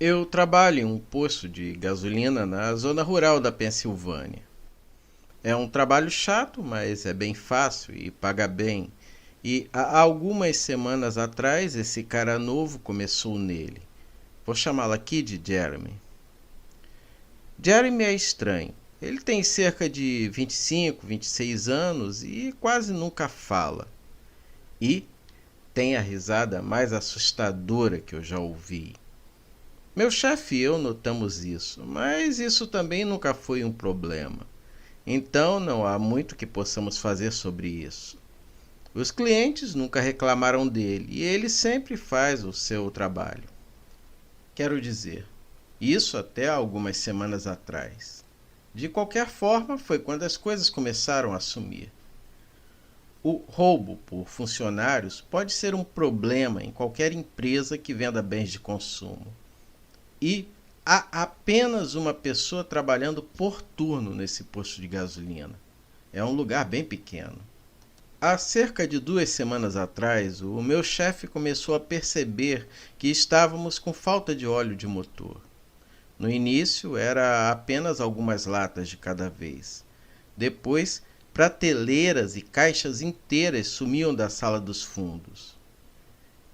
Eu trabalho em um posto de gasolina na zona rural da Pensilvânia. É um trabalho chato, mas é bem fácil e paga bem. E há algumas semanas atrás, esse cara novo começou nele. Vou chamá-lo aqui de Jeremy. Jeremy é estranho. Ele tem cerca de 25, 26 anos e quase nunca fala. E tem a risada mais assustadora que eu já ouvi. Meu chefe e eu notamos isso, mas isso também nunca foi um problema. Então não há muito que possamos fazer sobre isso. Os clientes nunca reclamaram dele e ele sempre faz o seu trabalho. Quero dizer, isso até algumas semanas atrás. De qualquer forma, foi quando as coisas começaram a sumir. O roubo por funcionários pode ser um problema em qualquer empresa que venda bens de consumo. E há apenas uma pessoa trabalhando por turno nesse posto de gasolina. É um lugar bem pequeno. Há cerca de 2 semanas atrás, o meu chefe começou a perceber que estávamos com falta de óleo de motor. No início, era apenas algumas latas de cada vez. Depois, prateleiras e caixas inteiras sumiam da sala dos fundos.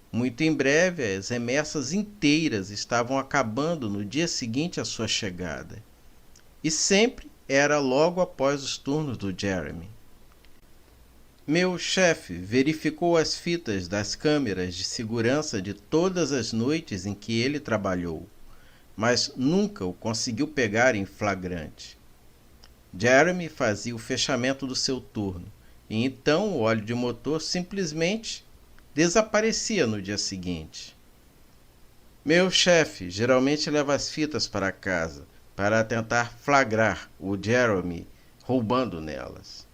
Muito em breve, as remessas inteiras estavam acabando no dia seguinte à sua chegada. E sempre era logo após os turnos do Jeremy. Meu chefe verificou as fitas das câmeras de segurança de todas as noites em que ele trabalhou, mas nunca o conseguiu pegar em flagrante. Jeremy fazia o fechamento do seu turno, e então o óleo de motor simplesmente desaparecia no dia seguinte. Meu chefe geralmente leva as fitas para casa para tentar flagrar o Jeremy roubando nelas.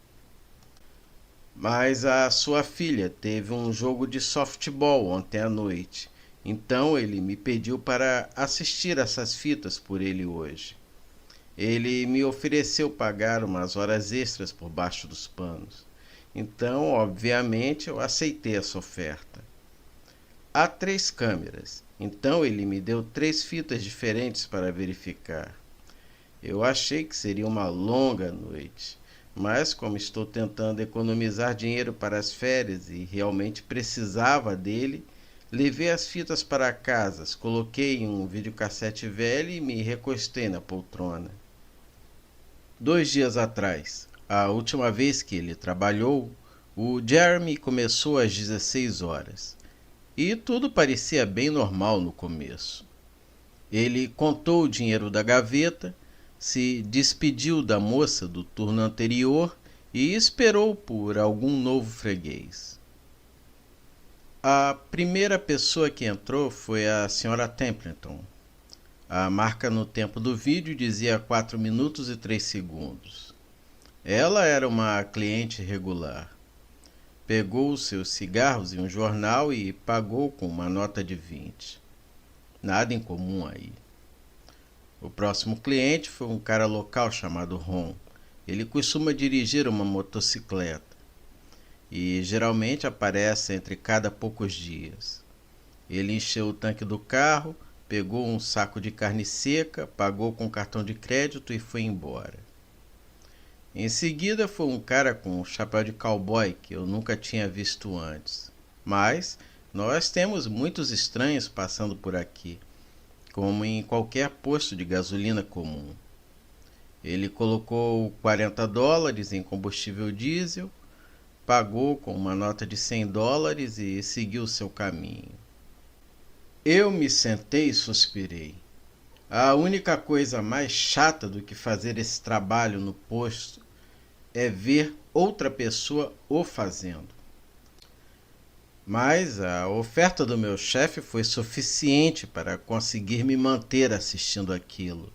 Mas a sua filha teve um jogo de softball ontem à noite, então ele me pediu para assistir essas fitas por ele hoje. Ele me ofereceu pagar umas horas extras por baixo dos panos. Então, obviamente, eu aceitei essa oferta. Há 3 câmeras, então ele me deu 3 fitas diferentes para verificar. Eu achei que seria uma longa noite, mas como estou tentando economizar dinheiro para as férias e realmente precisava dele, levei as fitas para casa, coloquei em um videocassete velho e me recostei na poltrona. 2 dias atrás, a última vez que ele trabalhou, o Jeremy começou às 16 horas. E tudo parecia bem normal no começo. Ele contou o dinheiro da gaveta, se despediu da moça do turno anterior e esperou por algum novo freguês. A primeira pessoa que entrou foi a Sra. Templeton. A marca no tempo do vídeo dizia 4 minutos e 3 segundos. Ela era uma cliente regular. Pegou seus cigarros e um jornal e pagou com uma nota de 20. Nada incomum aí. O próximo cliente foi um cara local chamado Ron. Ele costuma dirigir uma motocicleta e geralmente aparece entre cada poucos dias. Ele encheu o tanque do carro, pegou um saco de carne seca, pagou com cartão de crédito e foi embora. Em seguida foi um cara com um chapéu de cowboy que eu nunca tinha visto antes. Mas nós temos muitos estranhos passando por aqui, como em qualquer posto de gasolina comum. Ele colocou $40 em combustível diesel, pagou com uma nota de $100 e seguiu seu caminho. Eu me sentei e suspirei. A única coisa mais chata do que fazer esse trabalho no posto é ver outra pessoa o fazendo. Mas a oferta do meu chefe foi suficiente para conseguir me manter assistindo aquilo.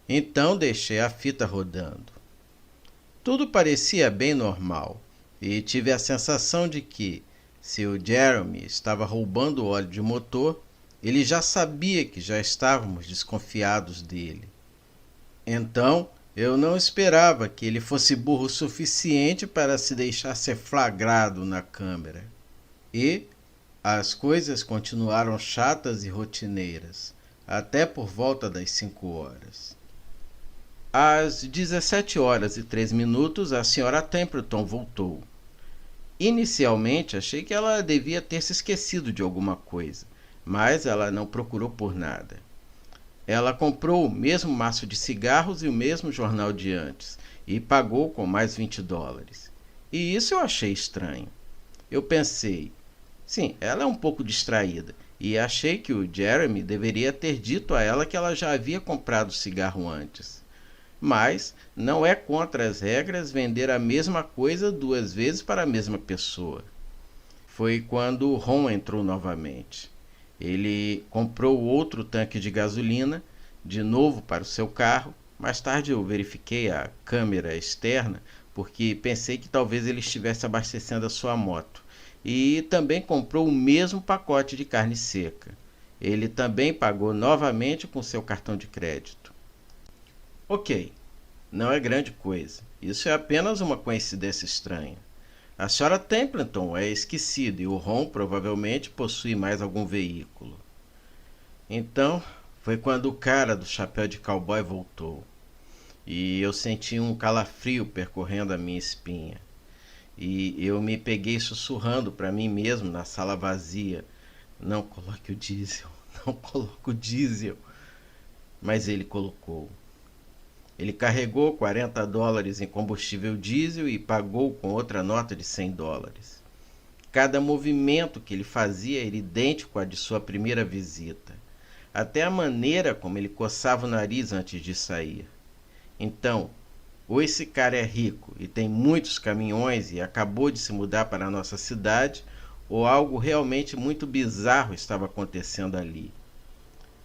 Então deixei a fita rodando. Tudo parecia bem normal e tive a sensação de que, se o Jeremy estava roubando o óleo de motor, ele já sabia que já estávamos desconfiados dele. Então, eu não esperava que ele fosse burro o suficiente para se deixar ser flagrado na câmera. E as coisas continuaram chatas e rotineiras, até por volta das 5 horas. Às 17 horas e 3 minutos, a senhora Templeton voltou. Inicialmente, achei que ela devia ter se esquecido de alguma coisa, mas ela não procurou por nada. Ela comprou o mesmo maço de cigarros e o mesmo jornal de antes, e pagou com mais $20. E isso eu achei estranho. Eu pensei, sim, ela é um pouco distraída, e achei que o Jeremy deveria ter dito a ela que ela já havia comprado o cigarro antes. Mas não é contra as regras vender a mesma coisa 2 vezes para a mesma pessoa. Foi quando Ron entrou novamente. Ele comprou outro tanque de gasolina, de novo para o seu carro. Mais tarde eu verifiquei a câmera externa, porque pensei que talvez ele estivesse abastecendo a sua moto. E também comprou o mesmo pacote de carne seca. Ele também pagou novamente com seu cartão de crédito. Ok, não é grande coisa. Isso é apenas uma coincidência estranha. A senhora Templeton é esquecida e o Ron provavelmente possui mais algum veículo. Então, foi quando o cara do chapéu de cowboy voltou. E eu senti um calafrio percorrendo a minha espinha. E eu me peguei sussurrando para mim mesmo na sala vazia: não coloque o diesel, não coloque o diesel. Mas ele colocou. Ele carregou $40 em combustível diesel e pagou com outra nota de $100. Cada movimento que ele fazia era idêntico à de sua primeira visita. Até a maneira como ele coçava o nariz antes de sair. Então, ou esse cara é rico e tem muitos caminhões e acabou de se mudar para a nossa cidade, ou algo realmente muito bizarro estava acontecendo ali.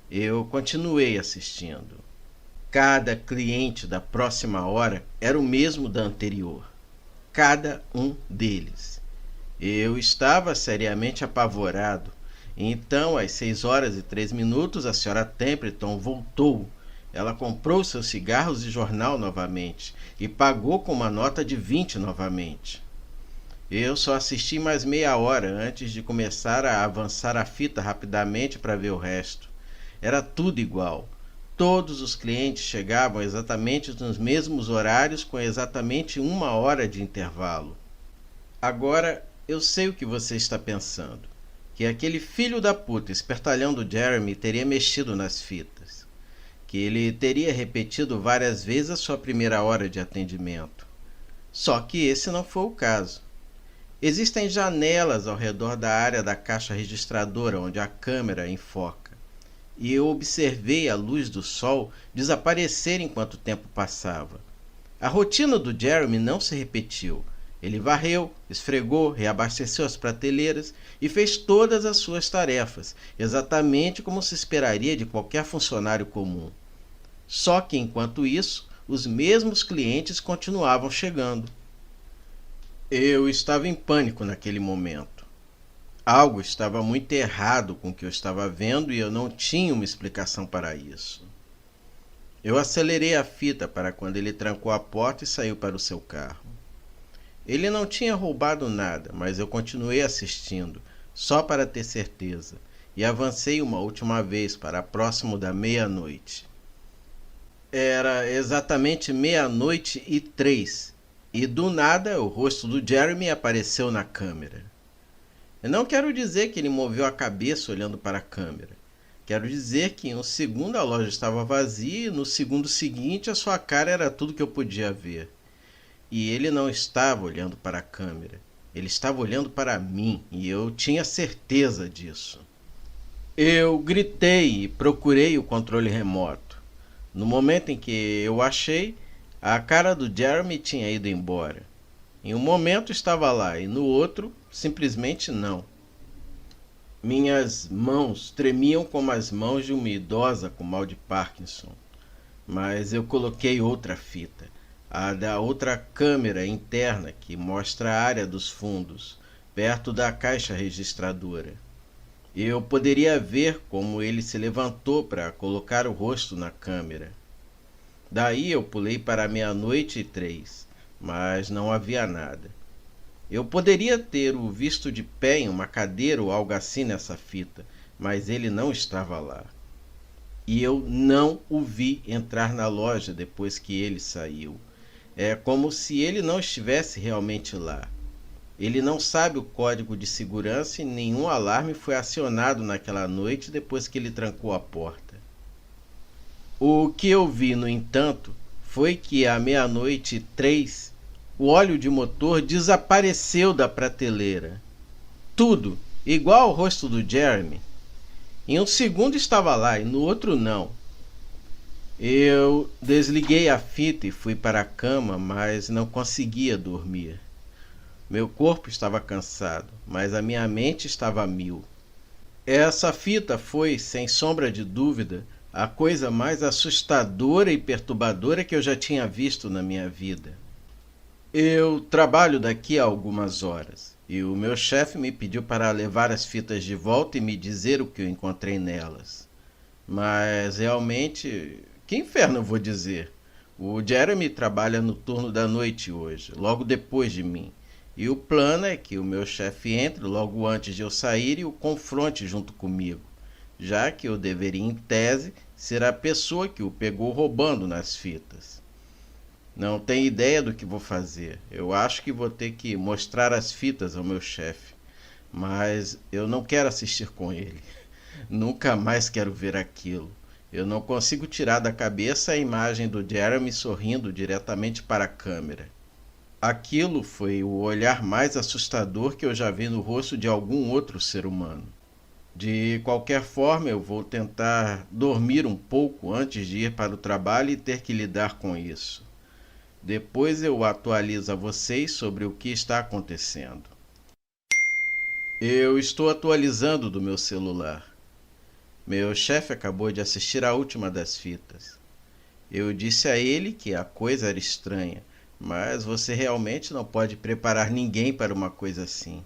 Eu continuei assistindo. Cada cliente da próxima hora era o mesmo da anterior. Cada um deles. Eu estava seriamente apavorado. Então, às 6 horas e 3 minutos, a senhora Templeton voltou. Ela comprou seus cigarros e jornal novamente e pagou com uma nota de 20 novamente. Eu só assisti mais meia hora antes de começar a avançar a fita rapidamente para ver o resto. Era tudo igual. Todos os clientes chegavam exatamente nos mesmos horários com exatamente 1 hora de intervalo. Agora, eu sei o que você está pensando. Que aquele filho da puta espertalhão do Jeremy teria mexido nas fitas. Que ele teria repetido várias vezes a sua primeira hora de atendimento. Só que esse não foi o caso. Existem janelas ao redor da área da caixa registradora onde a câmera enfoca. E eu observei a luz do sol desaparecer enquanto o tempo passava. A rotina do Jeremy não se repetiu. Ele varreu, esfregou, reabasteceu as prateleiras e fez todas as suas tarefas, exatamente como se esperaria de qualquer funcionário comum. Só que, enquanto isso, os mesmos clientes continuavam chegando. Eu estava em pânico naquele momento. Algo estava muito errado com o que eu estava vendo e eu não tinha uma explicação para isso. Eu acelerei a fita para quando ele trancou a porta e saiu para o seu carro. Ele não tinha roubado nada, mas eu continuei assistindo, só para ter certeza, e avancei uma última vez para próximo da meia-noite. Era exatamente 00:03, e do nada o rosto do Jeremy apareceu na câmera. Eu não quero dizer que ele moveu a cabeça olhando para a câmera. Quero dizer que em um segundo a loja estava vazia e no segundo seguinte a sua cara era tudo que eu podia ver. E ele não estava olhando para a câmera. Ele estava olhando para mim e eu tinha certeza disso. Eu gritei e procurei o controle remoto. No momento em que eu achei, a cara do Jeremy tinha ido embora. Em um momento estava lá e no outro, simplesmente não. Minhas mãos tremiam como as mãos de uma idosa com mal de Parkinson. Mas eu coloquei outra fita, a da outra câmera interna que mostra a área dos fundos, perto da caixa registradora. Eu poderia ver como ele se levantou para colocar o rosto na câmera. Daí eu pulei para 00:03, mas não havia nada. Eu poderia ter o visto de pé em uma cadeira ou algo assim nessa fita, mas ele não estava lá. e eu não o vi entrar na loja depois que ele saiu. É como se ele não estivesse realmente lá. Ele não sabe o código de segurança e nenhum alarme foi acionado naquela noite depois que ele trancou a porta. O que eu vi, no entanto, foi que à 00:03 o óleo de motor desapareceu da prateleira. Tudo, igual ao rosto do Jeremy. Em um segundo estava lá e no outro não. Eu desliguei a fita e fui para a cama, mas não conseguia dormir. Meu corpo estava cansado, mas a minha mente estava a mil. Essa fita foi, sem sombra de dúvida, a coisa mais assustadora e perturbadora que eu já tinha visto na minha vida. Eu trabalho daqui a algumas horas e o meu chefe me pediu para levar as fitas de volta e me dizer o que eu encontrei nelas. Mas realmente, que inferno eu vou dizer? O Jeremy trabalha no turno da noite hoje, logo depois de mim. E o plano é que o meu chefe entre logo antes de eu sair e o confronte junto comigo, já que eu deveria, em tese, ser a pessoa que o pegou roubando nas fitas. Não tenho ideia do que vou fazer. Eu acho que vou ter que mostrar as fitas ao meu chefe, mas eu não quero assistir com ele. Nunca mais quero ver aquilo. Eu não consigo tirar da cabeça a imagem do Jeremy sorrindo diretamente para a câmera. Aquilo foi o olhar mais assustador que eu já vi no rosto de algum outro ser humano. De qualquer forma, eu vou tentar dormir um pouco antes de ir para o trabalho e ter que lidar com isso. Depois eu atualizo a vocês sobre o que está acontecendo. Eu estou atualizando do meu celular. Meu chefe acabou de assistir à última das fitas. Eu disse a ele que a coisa era estranha, mas você realmente não pode preparar ninguém para uma coisa assim.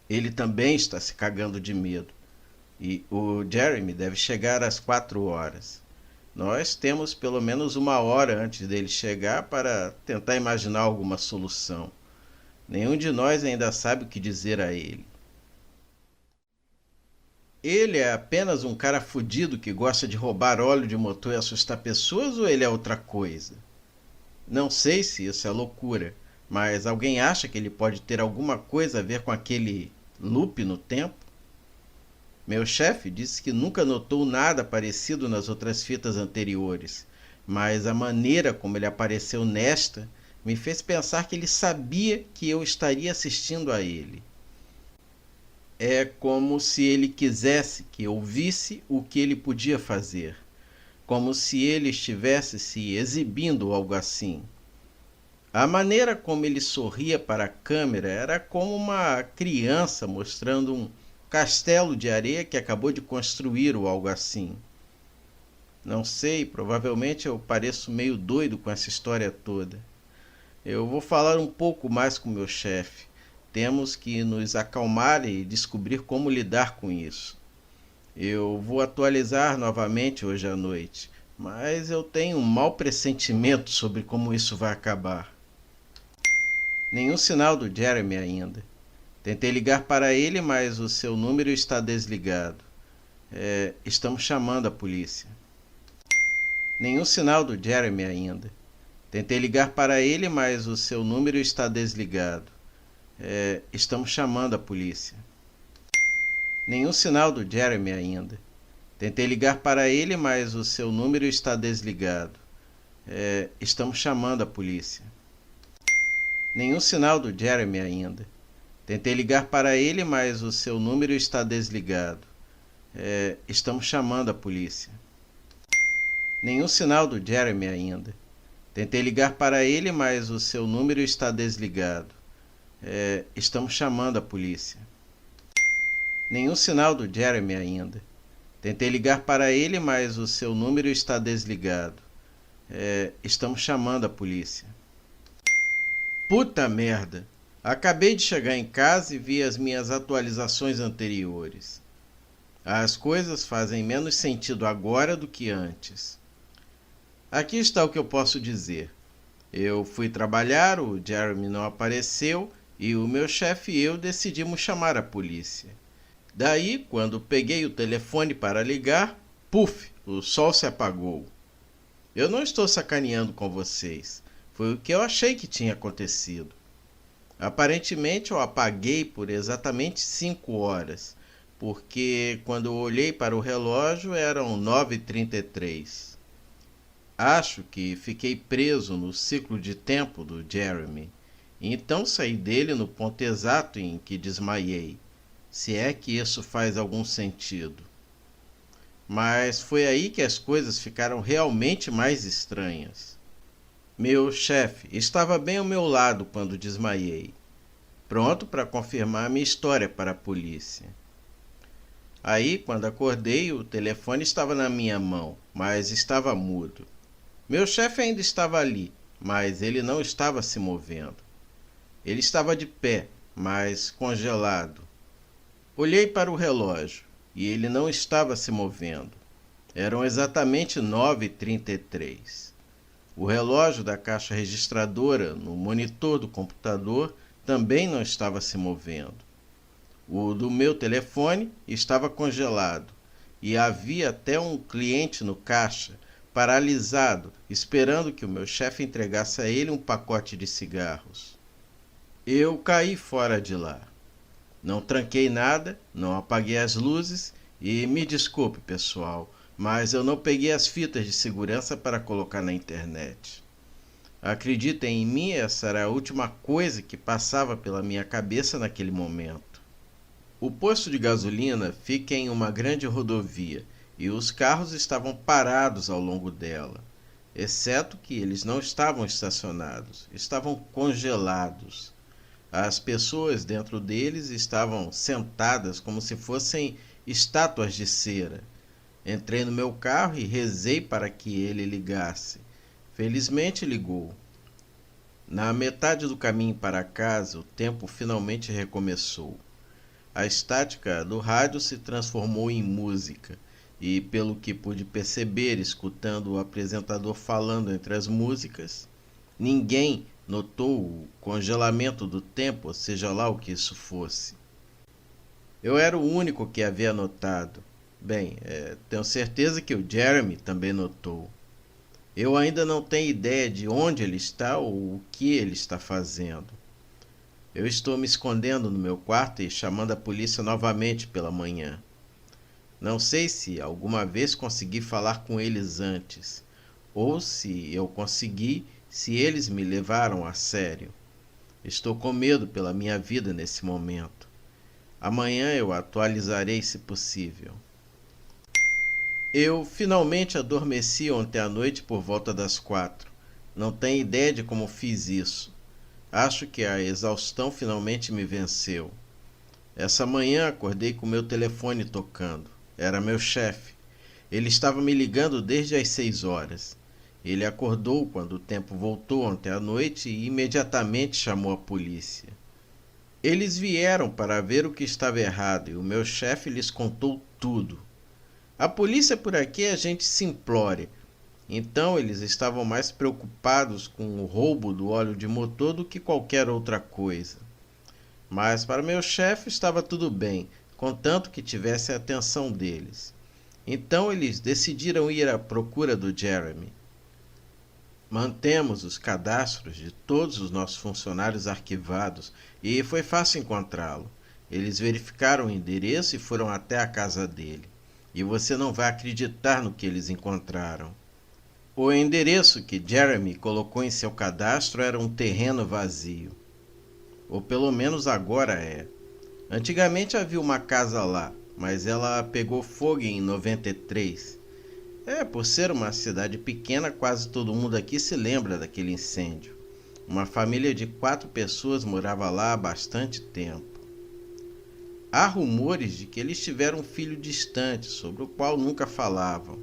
Ele também está se cagando de medo. E o Jeremy deve chegar às 4 horas. Nós temos pelo menos 1 hora antes dele chegar para tentar imaginar alguma solução. Nenhum de nós ainda sabe o que dizer a ele. Ele é apenas um cara fudido que gosta de roubar óleo de motor e assustar pessoas, ou ele é outra coisa? Não sei se isso é loucura, mas alguém acha que ele pode ter alguma coisa a ver com aquele loop no tempo? Meu chefe disse que nunca notou nada parecido nas outras fitas anteriores, mas a maneira como ele apareceu nesta me fez pensar que ele sabia que eu estaria assistindo a ele. É como se ele quisesse que eu visse o que ele podia fazer, como se ele estivesse se exibindo ou algo assim. A maneira como ele sorria para a câmera era como uma criança mostrando um castelo de areia que acabou de construir ou algo assim. Não sei, provavelmente eu pareço meio doido com essa história toda. Eu vou falar um pouco mais com meu chefe. Temos que nos acalmar e descobrir como lidar com isso. Eu vou atualizar novamente hoje à noite, mas eu tenho um mau pressentimento sobre como isso vai acabar. Nenhum sinal do Jeremy ainda. Tentei ligar para ele, mas o seu número está desligado. Estamos chamando a polícia. Nenhum sinal do Jeremy ainda. Tentei ligar para ele, mas o seu número está desligado. Estamos chamando a polícia. Nenhum sinal do Jeremy ainda. Tentei ligar para ele, mas o seu número está desligado. Estamos chamando a polícia. Nenhum sinal do Jeremy ainda. Tentei ligar para ele, mas o seu número está desligado. Estamos chamando a polícia. Nenhum sinal do Jeremy ainda. Tentei ligar para ele, mas o seu número está desligado. Estamos chamando a polícia. Nenhum sinal do Jeremy ainda. Tentei ligar para ele, mas o seu número está desligado. Estamos chamando a polícia. Puta merda! Acabei de chegar em casa e vi as minhas atualizações anteriores. As coisas fazem menos sentido agora do que antes. Aqui está o que eu posso dizer. Eu fui trabalhar, o Jeremy não apareceu e o meu chefe e eu decidimos chamar a polícia. Daí, quando peguei o telefone para ligar, puf, o sol se apagou. Eu não estou sacaneando com vocês. Foi o que eu achei que tinha acontecido. Aparentemente eu apaguei por exatamente 5 horas, porque quando eu olhei para o relógio eram 9h33. Acho que fiquei preso no ciclo de tempo do Jeremy, e então saí dele no ponto exato em que desmaiei, se é que isso faz algum sentido. Mas foi aí que as coisas ficaram realmente mais estranhas. Meu chefe estava bem ao meu lado quando desmaiei, pronto para confirmar minha história para a polícia. Aí, quando acordei, o telefone estava na minha mão, mas estava mudo. Meu chefe ainda estava ali, mas ele não estava se movendo. Ele estava de pé, mas congelado. Olhei para o relógio e ele não estava se movendo. Eram exatamente 9h33. O relógio da caixa registradora no monitor do computador também não estava se movendo. O do meu telefone estava congelado e havia até um cliente no caixa, paralisado, esperando que o meu chefe entregasse a ele um pacote de cigarros. Eu caí fora de lá. Não tranquei nada, não apaguei as luzes e me desculpe, pessoal, mas eu não peguei as fitas de segurança para colocar na internet. Acreditem em mim, essa era a última coisa que passava pela minha cabeça naquele momento. O posto de gasolina fica em uma grande rodovia e os carros estavam parados ao longo dela, exceto que eles não estavam estacionados, estavam congelados. As pessoas dentro deles estavam sentadas como se fossem estátuas de cera. Entrei no meu carro e rezei para que ele ligasse. Felizmente ligou. Na metade do caminho para casa, o tempo finalmente recomeçou. A estática do rádio se transformou em música, e pelo que pude perceber escutando o apresentador falando entre as músicas, ninguém notou o congelamento do tempo, seja lá o que isso fosse. Eu era o único que havia notado. Bem, tenho certeza que o Jeremy também notou. Eu ainda não tenho ideia de onde ele está ou o que ele está fazendo. Eu estou me escondendo no meu quarto e chamando a polícia novamente pela manhã. Não sei se alguma vez consegui falar com eles antes, ou se eu consegui, se eles me levaram a sério. Estou com medo pela minha vida nesse momento. Amanhã eu atualizarei se possível. Eu finalmente adormeci ontem à noite por volta das 4. Não tenho ideia de como fiz isso. Acho que a exaustão finalmente me venceu. Essa manhã acordei com meu telefone tocando. Era meu chefe. Ele estava me ligando desde as 6 horas. Ele acordou quando o tempo voltou ontem à noite e imediatamente chamou a polícia. Eles vieram para ver o que estava errado e o meu chefe lhes contou tudo. A polícia por aqui é gente simplória, então eles estavam mais preocupados com o roubo do óleo de motor do que qualquer outra coisa. Mas para meu chefe estava tudo bem, contanto que tivesse a atenção deles. Então eles decidiram ir à procura do Jeremy. Mantemos os cadastros de todos os nossos funcionários arquivados e foi fácil encontrá-lo. Eles verificaram o endereço e foram até a casa dele. E você não vai acreditar no que eles encontraram. O endereço que Jeremy colocou em seu cadastro era um terreno vazio. Ou pelo menos agora é. Antigamente havia uma casa lá, mas ela pegou fogo em 93. Por ser uma cidade pequena, quase todo mundo aqui se lembra daquele incêndio. Uma família de 4 pessoas morava lá há bastante tempo. Há rumores de que eles tiveram um filho distante, sobre o qual nunca falavam,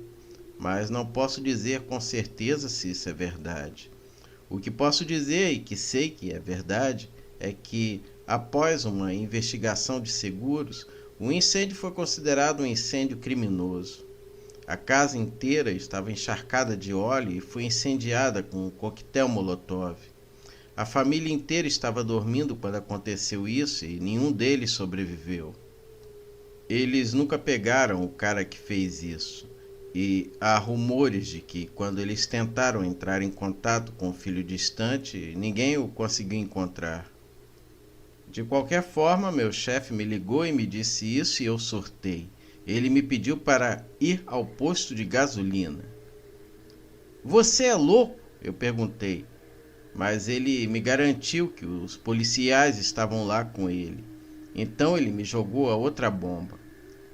mas não posso dizer com certeza se isso é verdade. O que posso dizer, e que sei que é verdade, é que, após uma investigação de seguros, o incêndio foi considerado um incêndio criminoso. A casa inteira estava encharcada de óleo e foi incendiada com um coquetel Molotov. A família inteira estava dormindo quando aconteceu isso e nenhum deles sobreviveu. Eles nunca pegaram o cara que fez isso. E há rumores de que, quando eles tentaram entrar em contato com o filho distante, ninguém o conseguiu encontrar. De qualquer forma, meu chefe me ligou e me disse isso e eu surtei. Ele me pediu para ir ao posto de gasolina. Você é louco? Eu perguntei, mas ele me garantiu que os policiais estavam lá com ele. Então ele me jogou a outra bomba.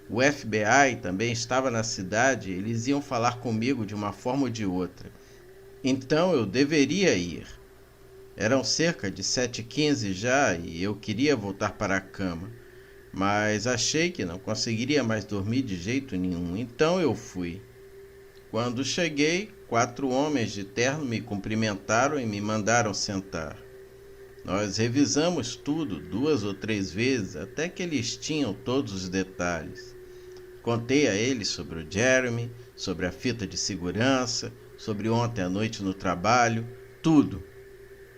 O FBI também estava na cidade, eles iam falar comigo de uma forma ou de outra. Então eu deveria ir. Eram cerca de 7h15 já e eu queria voltar para a cama, mas achei que não conseguiria mais dormir de jeito nenhum, então eu fui. Quando cheguei, 4 homens de terno me cumprimentaram e me mandaram sentar. Nós revisamos tudo 2 ou 3 vezes até que eles tinham todos os detalhes. Contei a eles sobre o Jeremy, sobre a fita de segurança, sobre ontem à noite no trabalho, tudo.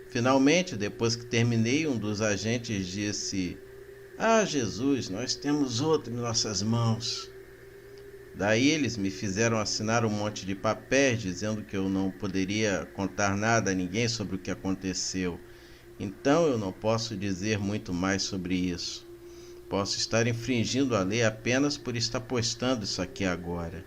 Finalmente, depois que terminei, um dos agentes disse: "Ah, Jesus, nós temos outro em nossas mãos." Daí eles me fizeram assinar um monte de papéis dizendo que eu não poderia contar nada a ninguém sobre o que aconteceu. Então eu não posso dizer muito mais sobre isso. Posso estar infringindo a lei apenas por estar postando isso aqui agora.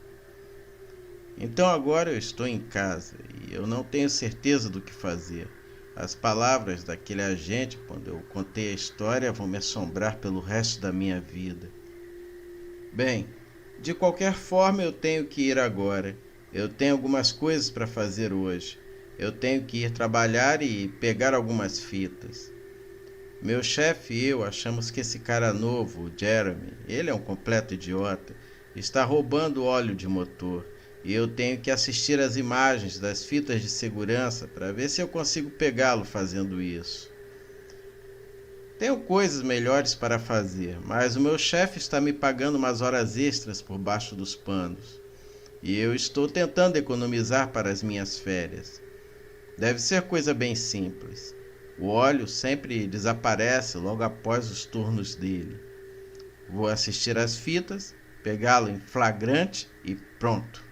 Então agora eu estou em casa e eu não tenho certeza do que fazer. As palavras daquele agente, quando eu contei a história, vão me assombrar pelo resto da minha vida. Bem, de qualquer forma eu tenho que ir agora. Eu tenho algumas coisas para fazer hoje. Eu tenho que ir trabalhar e pegar algumas fitas. Meu chefe e eu achamos que esse cara novo, o Jeremy, ele é um completo idiota, está roubando óleo de motor. E eu tenho que assistir às imagens das fitas de segurança para ver se eu consigo pegá-lo fazendo isso. Tenho coisas melhores para fazer, mas o meu chefe está me pagando umas horas extras por baixo dos panos. E eu estou tentando economizar para as minhas férias. Deve ser coisa bem simples. O óleo sempre desaparece logo após os turnos dele. Vou assistir às fitas, pegá-lo em flagrante e pronto.